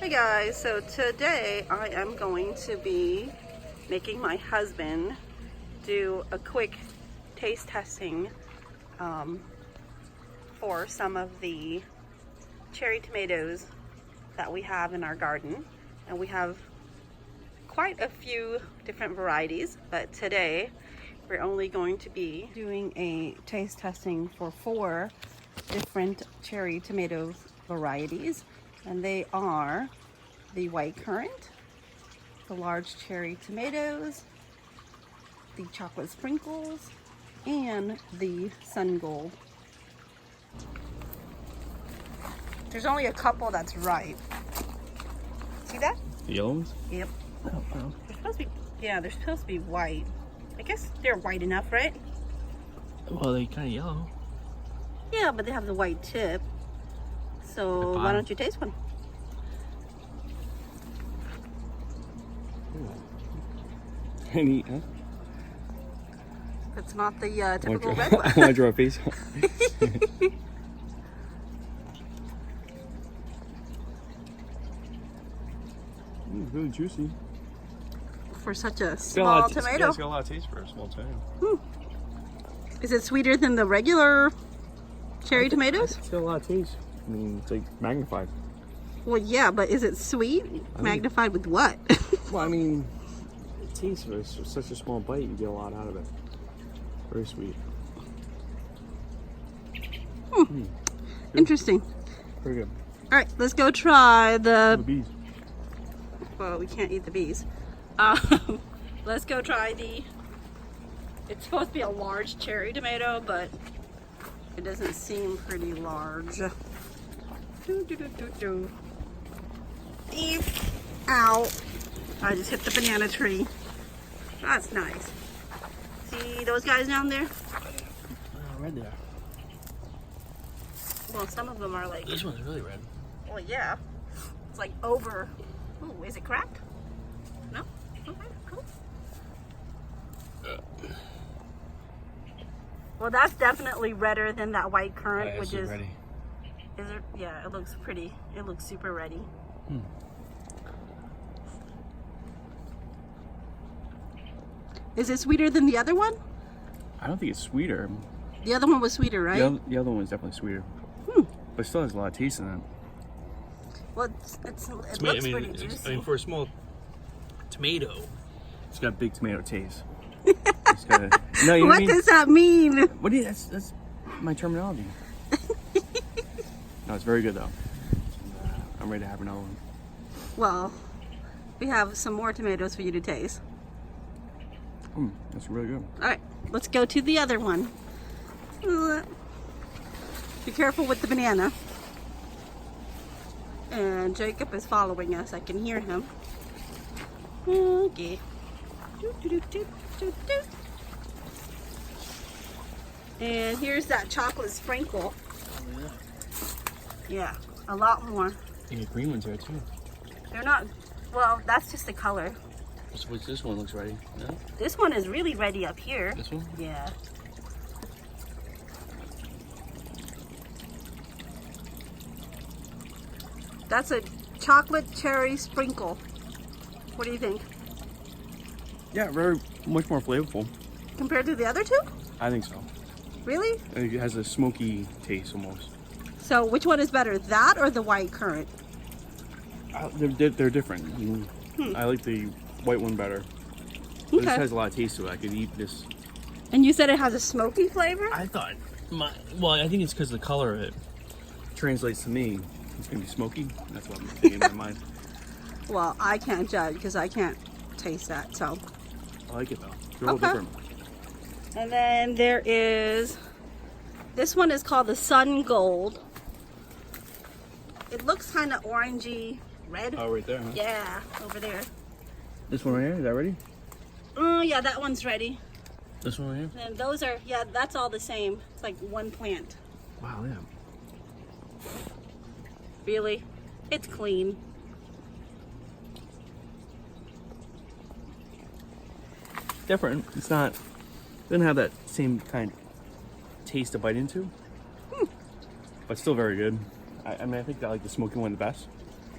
Hey guys, so today I am going to be making my husband do a quick taste testing for some of the cherry tomatoes that we have in our garden. And we have quite a few different varieties, but today we're only going to be doing a taste testing for 4 different cherry tomato varieties. And they are the white currant, the large cherry tomatoes, the chocolate sprinkles, and the sun gold. There's only a couple that's ripe. See that? The yellow ones? Yep. Oh, wow. They're supposed to be, yeah, they're supposed to be white. I guess they're white enough, right? Well, they kind of yellow. Yeah, but they have the white tip. So why don't you taste one? Neat, huh? It's not the typical red one. I want to draw a face. It's really juicy. For such a small tomato. It's got a lot of taste for a small tomato. Is it sweeter than the regular cherry tomatoes? It's got a lot of taste. I mean, it's like magnified. Well, yeah, but is it sweet? Magnified with what? Well, I mean, it tastes for such a small bite, you get a lot out of it. Very sweet. Interesting. Very good. All right, let's go try The the... bees. Well, we can't eat the bees. Let's go try the... It's supposed to be a large cherry tomato, but it doesn't seem pretty large. Eep. Ow. I just hit the banana tree. That's nice. See those guys down there? Red there. Well, some of them are like... This one's really red. Well, yeah. It's like over... Ooh, is it cracked? No? Okay, cool. Well, that's definitely redder than that white currant, which is... ready. Is it? Yeah, it looks pretty. It looks super ready. Is it sweeter than the other one? I don't think it's sweeter. The other one was sweeter, right? The other one's definitely sweeter. But it still has a lot of taste in it. Well, it looks pretty juicy. I mean, for a small tomato, it's got big tomato taste. It's got What does that mean? What do you, that's my terminology. No, it's very good though. I'm ready to have another one. Well, we have some more tomatoes for you to taste. That's really good. All right, let's go to the other one. Be careful with the banana. And Jacob is following us. I can hear him. Okay. And here's that chocolate sprinkle. Yeah, a lot more. And the green ones there too. They're not, well, that's just the color. So this one looks ready. No? This one is really ready up here. This one? Yeah. That's a chocolate cherry sprinkle. What do you think? Yeah, very much more flavorful. Compared to the other two? I think so. Really? It has a smoky taste almost. So which one is better, that or the white currant? They're different. I mean, I like the white one better. But Okay. this has a lot of taste to it. I could eat this. And you said it has a smoky flavor? I thought, well, I think it's because the color of it translates to me. It's gonna be smoky. That's what I'm thinking in my mind. Well, I can't judge because I can't taste that, so. I like it though. They're all different. And then there is, this one is called the Sun Gold. It looks kind of orangey red. Oh, right there, huh? Yeah, over there. This one right here, is that ready? Oh, yeah, that one's ready. This one right here? And those are, yeah, that's all the same. It's like one plant. Wow, yeah. Really? It's clean. Different. It's not, it doesn't have that same kind of taste to bite into. But still very good. I mean, I think I like the smoky one the best.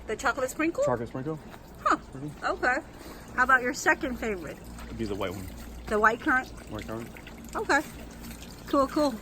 The chocolate sprinkle? Chocolate sprinkle. Huh. Okay. How about your second favorite? It'd be the white one. The white currant? White currant. Okay. Cool, cool.